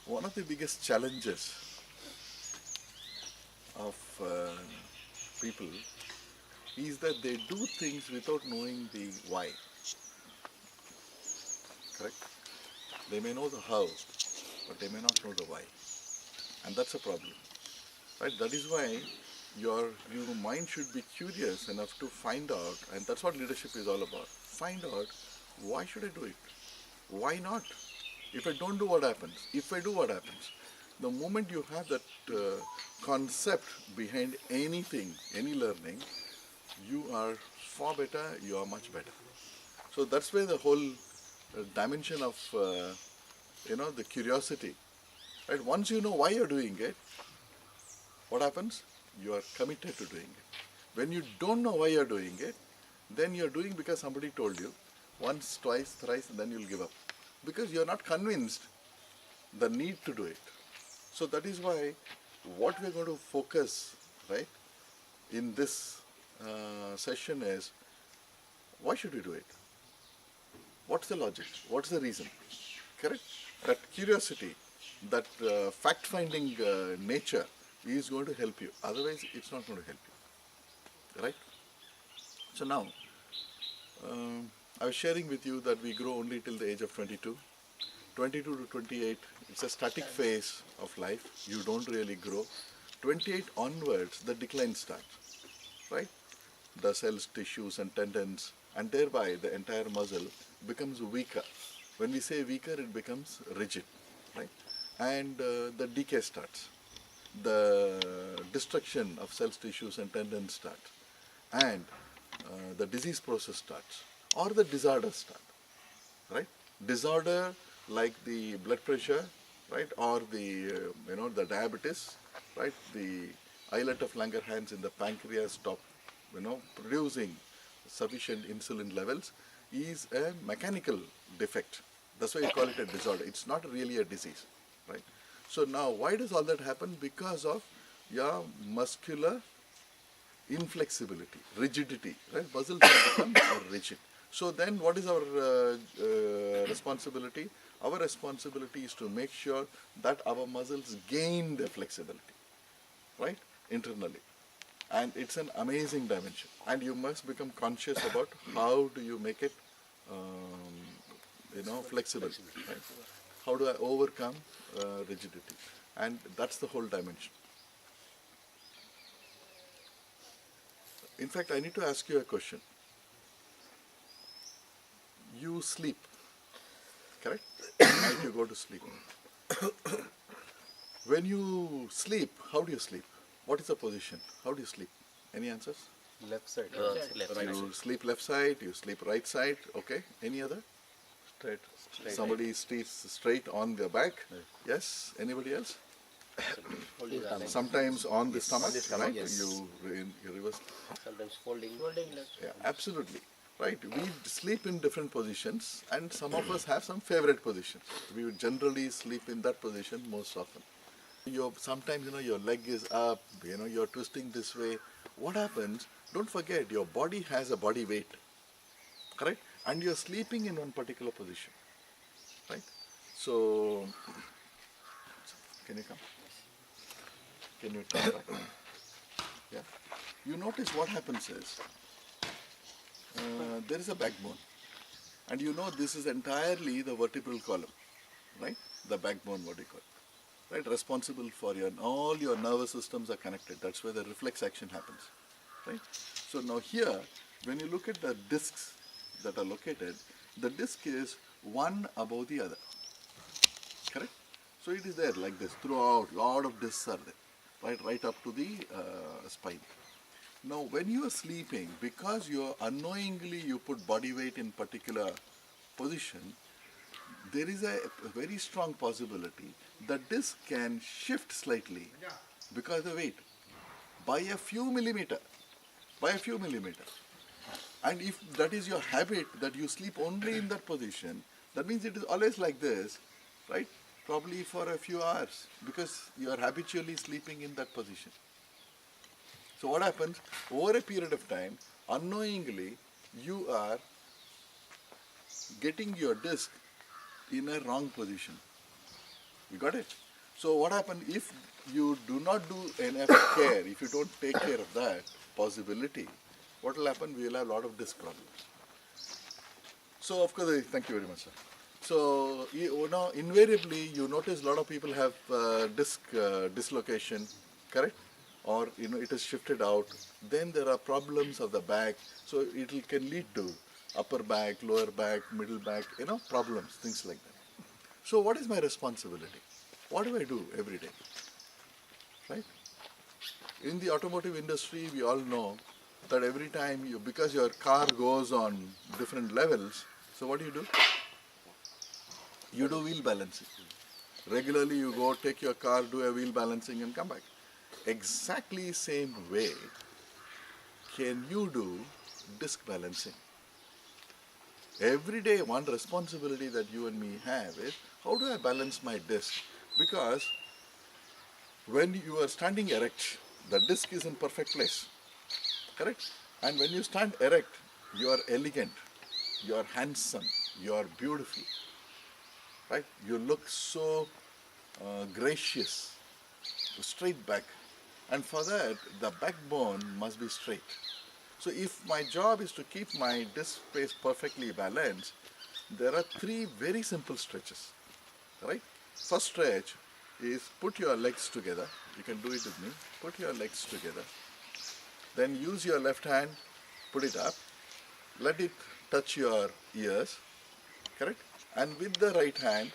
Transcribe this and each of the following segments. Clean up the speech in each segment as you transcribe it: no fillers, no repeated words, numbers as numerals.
One of the biggest challenges of people is that they do things without knowing the why. Correct? They may know the how, but they may not know the why. And that's a problem. Right? That is why your mind should be curious enough to find out, and that's what leadership is all about. Find out, why should I do it? Why not? If I don't do, what happens? If I do, what happens? The moment you have that concept behind anything, any learning, you are far better, you are much better. So that's where the whole dimension of, the curiosity. Right? Once you know why you're doing it, what happens? You are committed to doing it. When you don't know why you're doing it, then you're doing because somebody told you once, twice, thrice, and then you'll give up. Because you're not convinced the need to do it. So that is why what we're going to focus, right, in this session is, why should we do it? What's the logic? What's the reason? Correct? That curiosity, that fact-finding nature is going to help you. Otherwise, it's not going to help you. Right? So now, I was sharing with you that we grow only till the age of 22. 22 to 28, it's a static phase of life. You don't really grow. 28 onwards, the decline starts. Right? The cells, tissues and tendons, and thereby the entire muscle becomes weaker. When we say weaker, it becomes rigid. Right? And the decay starts. The destruction of cells, tissues and tendons starts. And the disease process starts. Or the disorders start. Right? Disorder like the blood pressure, right, or the the diabetes, right, the islet of Langerhans in the pancreas stop producing sufficient insulin levels, is a mechanical defect. That's why you call it a disorder. It's not really a disease, right? So now, why does all that happen? Because of your muscular inflexibility, rigidity, right? Muscles have become rigid. So then what is our responsibility? Our responsibility is to make sure that our muscles gain their flexibility, right, internally. And it's an amazing dimension. And you must become conscious about how do you make it, flexible, right? How do I overcome rigidity? And that's the whole dimension. In fact, I need to ask you a question. You sleep, correct? At night you go to sleep. When you sleep, how do you sleep? What is the position? How do you sleep? Any answers? Left side. You sleep left side, you sleep right side, okay. Any other? Straight. Somebody sleeps straight on their back. Yes. Anybody else? Sometimes on the stomach, right? Yes. You reverse. Sometimes folding left. Yeah, absolutely. Right. We sleep in different positions, and some of us have some favorite positions. We would generally sleep in that position most often. Sometimes your leg is up, you're twisting this way. What happens? Don't forget, your body has a body weight, correct? And you're sleeping in one particular position, right? So, can you come? Can you turn back? Yeah. You notice what happens is, there is a backbone, and this is entirely the vertebral column, right? The backbone, what you call it, right? Responsible for all your nervous systems are connected. That's where the reflex action happens, right? So now here, when you look at the discs that are located, the disc is one above the other, correct? So it is there like this throughout. Lot of discs are there, right up to the spine. Now, when you are sleeping, because you unknowingly you put body weight in particular position, there is a very strong possibility that disc can shift slightly because of the weight by a few millimeter. And if that is your habit, that you sleep only in that position, that means it is always like this, right? Probably for a few hours, because you are habitually sleeping in that position. So what happens? Over a period of time, unknowingly, you are getting your disc in a wrong position. You got it? So what happens if you do not do enough care, if you don't take care of that possibility, what will happen? We will have a lot of disc problems. So of course, thank you very much, sir. So invariably you notice a lot of people have disc dislocation, correct? Or it is shifted out. Then there are problems of the back. So can lead to upper back, lower back, middle back, problems, things like that. So what is my responsibility? What do I do every day? Right? In the automotive industry, we all know that every time because your car goes on different levels, so what do? You do wheel balancing. Regularly you go take your car, do a wheel balancing and come back. Exactly same way can you do disc balancing. Every day one responsibility that you and me have is how do I balance my disc? Because when you are standing erect, the disc is in perfect place, correct? And when you stand erect, you are elegant, you are handsome, you are beautiful, right? You look so gracious, straight back. And for that, the backbone must be straight. So if my job is to keep my disc space perfectly balanced, there are 3 very simple stretches, right? First stretch is put your legs together. You can do it with me. Put your legs together. Then use your left hand, put it up. Let it touch your ears, correct? And with the right hand,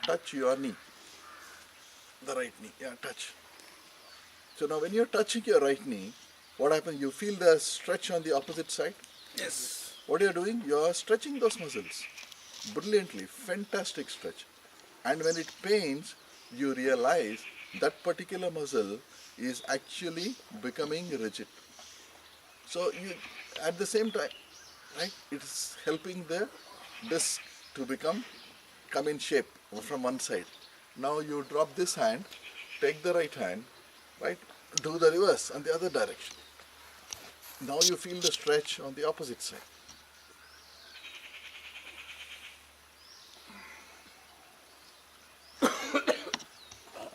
touch your knee. The right knee, yeah, touch. So now when you're touching your right knee, what happens? You feel the stretch on the opposite side? Yes. What you're doing? You're stretching those muscles brilliantly, fantastic stretch. And when it pains, you realize that particular muscle is actually becoming rigid. So at the same time, right, it's helping the disc to come in shape from one side. Now you drop this hand, take the right hand, right, do the reverse on the other direction. Now you feel the stretch on the opposite side.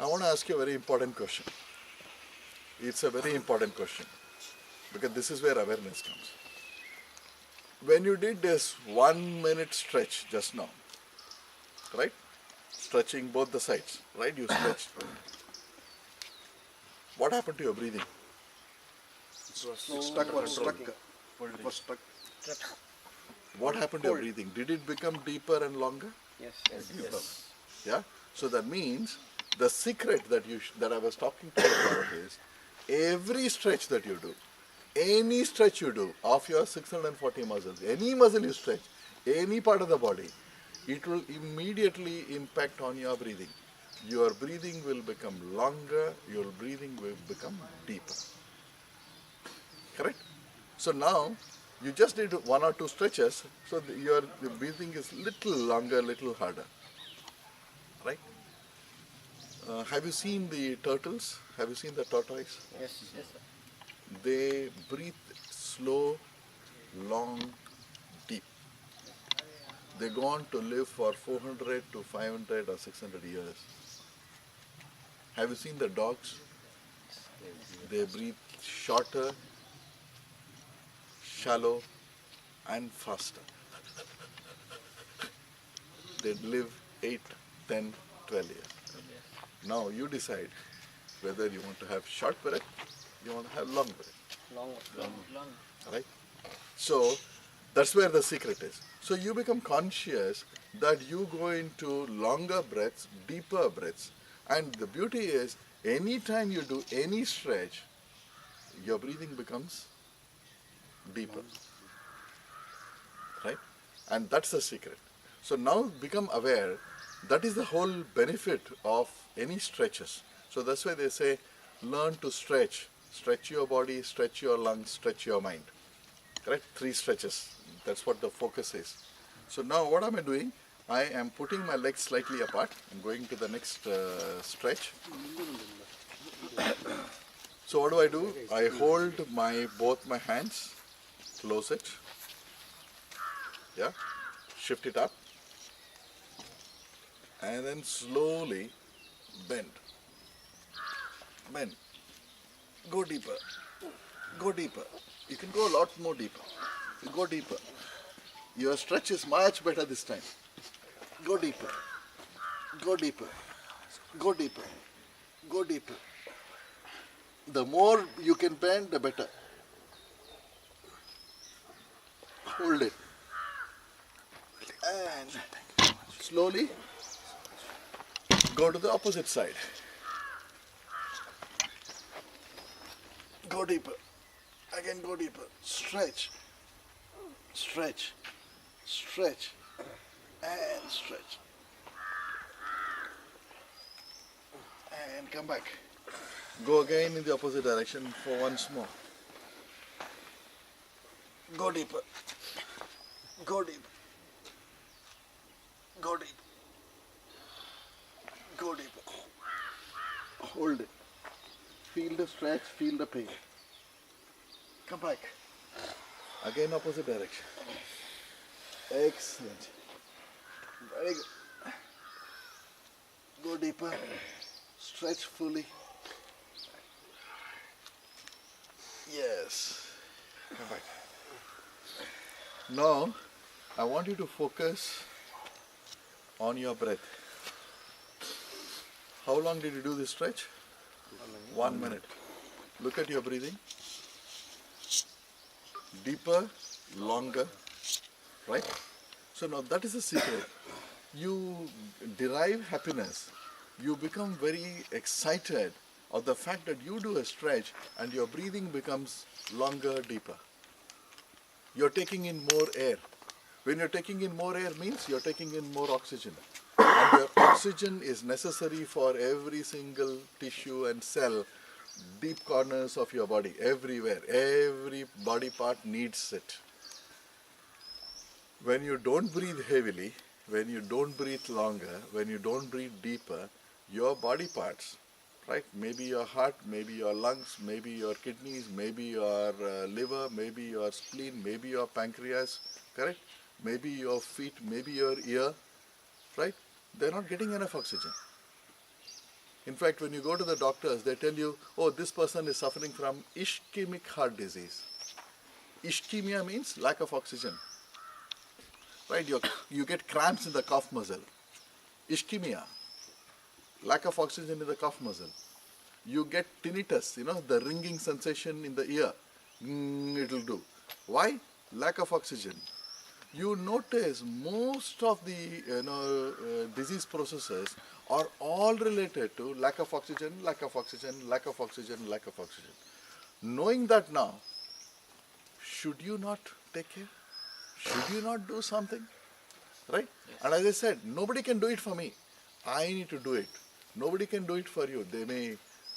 I want to ask you a very important question. It's a very important question because this is where awareness comes. When you did this 1 minute stretch just now, right? Stretching both the sides, right? You stretched. What happened to your breathing? It was stuck. It was stuck. What happened to your breathing? Did it become deeper and longer? Yes. Yeah. So that means the secret that I was talking to you about is every stretch that you do, any stretch you do of your 640 muscles, any muscle you stretch, any part of the body, it will immediately impact on your breathing. Your breathing will become longer, your breathing will become deeper. Correct? So now, you just did 1 or 2 stretches, so your breathing is little longer, little harder. Right? Have you seen the turtles? Have you seen the tortoise? Yes. Yes. Sir. They breathe slow, long, deep. They go on to live for 400 to 500 or 600 years. Have you seen the dogs? They breathe shorter, shallow, and faster. They live 8, 10, 12 years. Now you decide whether you want to have short breath, you want to have long breath. Long. Right? So that's where the secret is. So you become conscious that you go into longer breaths, deeper breaths. And the beauty is, anytime you do any stretch, your breathing becomes deeper. Right? And that's the secret. So now become aware. That is the whole benefit of any stretches. So that's why they say, learn to stretch. Stretch your body, stretch your lungs, stretch your mind. Correct? 3 stretches. That's what the focus is. So now what am I doing? I am putting my legs slightly apart. I'm going to the next stretch. So what do? I hold both my hands, close it, yeah, shift it up, and then slowly bend, bend, go deeper, go deeper. You can go a lot more deeper. You go deeper. Your stretch is much better this time. Go deeper, go deeper, go deeper, go deeper. The more you can bend, the better. Hold it. And slowly go to the opposite side. Go deeper. Again go deeper. Stretch. Stretch. Stretch. And stretch. And come back. Go again in the opposite direction for once more. Go deeper. Go deeper. Go deeper. Go deeper. Hold it. Feel the stretch, feel the pain. Come back. Again opposite direction. Excellent. Very good. Go deeper. Stretch fully. Yes. Come back. Now, I want you to focus on your breath. How long did you do this stretch? 1 minute. Look at your breathing. Deeper, longer, right? So now that is the secret. You derive happiness. You become very excited of the fact that you do a stretch and your breathing becomes longer, deeper. You're taking in more air. When you're taking in more air means you're taking in more oxygen. And your oxygen is necessary for every single tissue and cell, deep corners of your body, everywhere. Every body part needs it. When you don't breathe heavily, when you don't breathe longer, when you don't breathe deeper, your body parts, right? Maybe your heart, maybe your lungs, maybe your kidneys, maybe your liver, maybe your spleen, maybe your pancreas, correct? Maybe your feet, maybe your ear, right? They're not getting enough oxygen. In fact, when you go to the doctors, they tell you, oh, this person is suffering from ischemic heart disease. Ischemia means lack of oxygen. Right? You get cramps in the cough muscle. Ischemia, lack of oxygen in the cough muscle. You get tinnitus, the ringing sensation in the ear. It'll do. Why? Lack of oxygen. You notice most of the disease processes are all related to lack of oxygen, lack of oxygen, lack of oxygen, lack of oxygen. Knowing that now, should you not take care? Should you not do something? Right? Yes. And as I said, nobody can do it for me. I need to do it. Nobody can do it for you.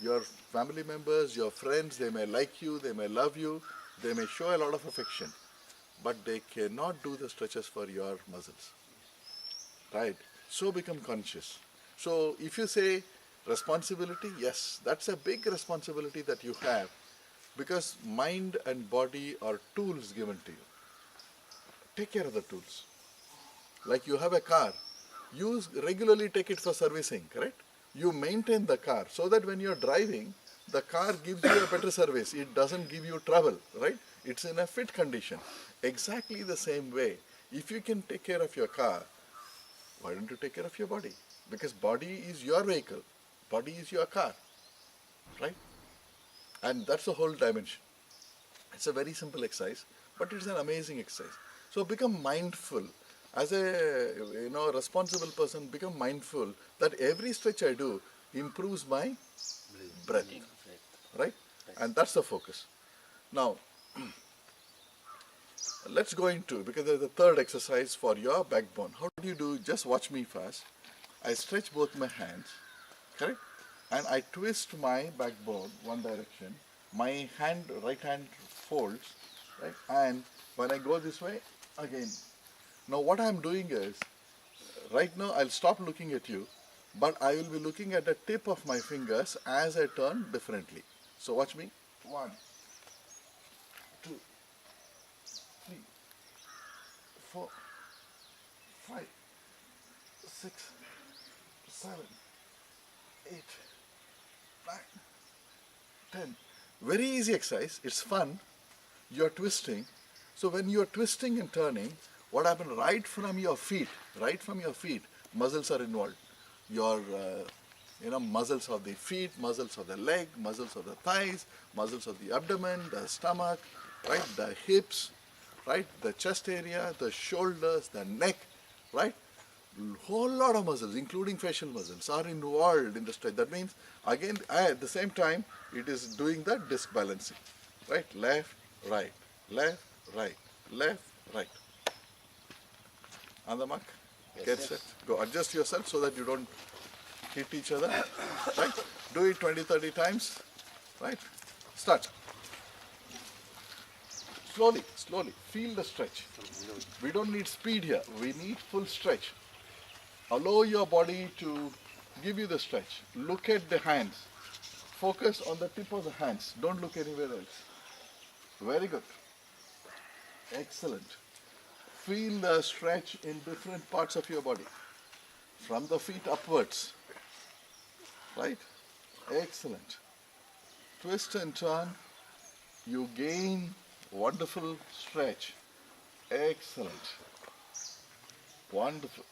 Your family members, your friends, they may like you, they may love you, they may show a lot of affection, but they cannot do the stretches for your muscles. Right? So become conscious. So if you say responsibility, yes, that's a big responsibility that you have, because mind and body are tools given to you. Take care of the tools. Like you have a car, you regularly take it for servicing, correct? You maintain the car so that when you're driving, the car gives you a better service. It doesn't give you trouble, right? It's in a fit condition. Exactly the same way, if you can take care of your car, why don't you take care of your body? Because body is your vehicle, body is your car, right? And that's the whole dimension. It's a very simple exercise, but it's an amazing exercise. So become mindful. As a responsible person, become mindful that every stretch I do improves my breath, right? And that's the focus. Now, let's go into, because there's a third exercise for your backbone. How do you do? Just watch me first. I stretch both my hands, correct? And I twist my backbone one direction. My right hand folds, right? And when I go this way, again. Now what I'm doing is, right now I'll stop looking at you, but I will be looking at the tip of my fingers as I turn differently. So watch me. 1, 2, 3, 4, 5, 6, 7, 8, Very easy exercise. It's fun. You're twisting. So when you're twisting and turning, what happens right from your feet, muscles are involved. Your muscles of the feet, muscles of the leg, muscles of the thighs, muscles of the abdomen, the stomach, right, the hips, right, the chest area, the shoulders, the neck, right. Whole lot of muscles, including facial muscles, are involved in the stretch. That means, again, at the same time, it is doing the disc balancing, right? Left, right, left, right, left, right. On the mark, get set, go. Adjust yourself so that you don't hit each other, right? Do it 20, 30 times, right? Start. Slowly, slowly, feel the stretch. We don't need speed here, we need full stretch. Allow your body to give you the stretch. Look at the hands. Focus on the tip of the hands. Don't look anywhere else. Very good. Excellent. Feel the stretch in different parts of your body. From the feet upwards. Right? Excellent. Twist and turn. You gain wonderful stretch. Excellent. Wonderful.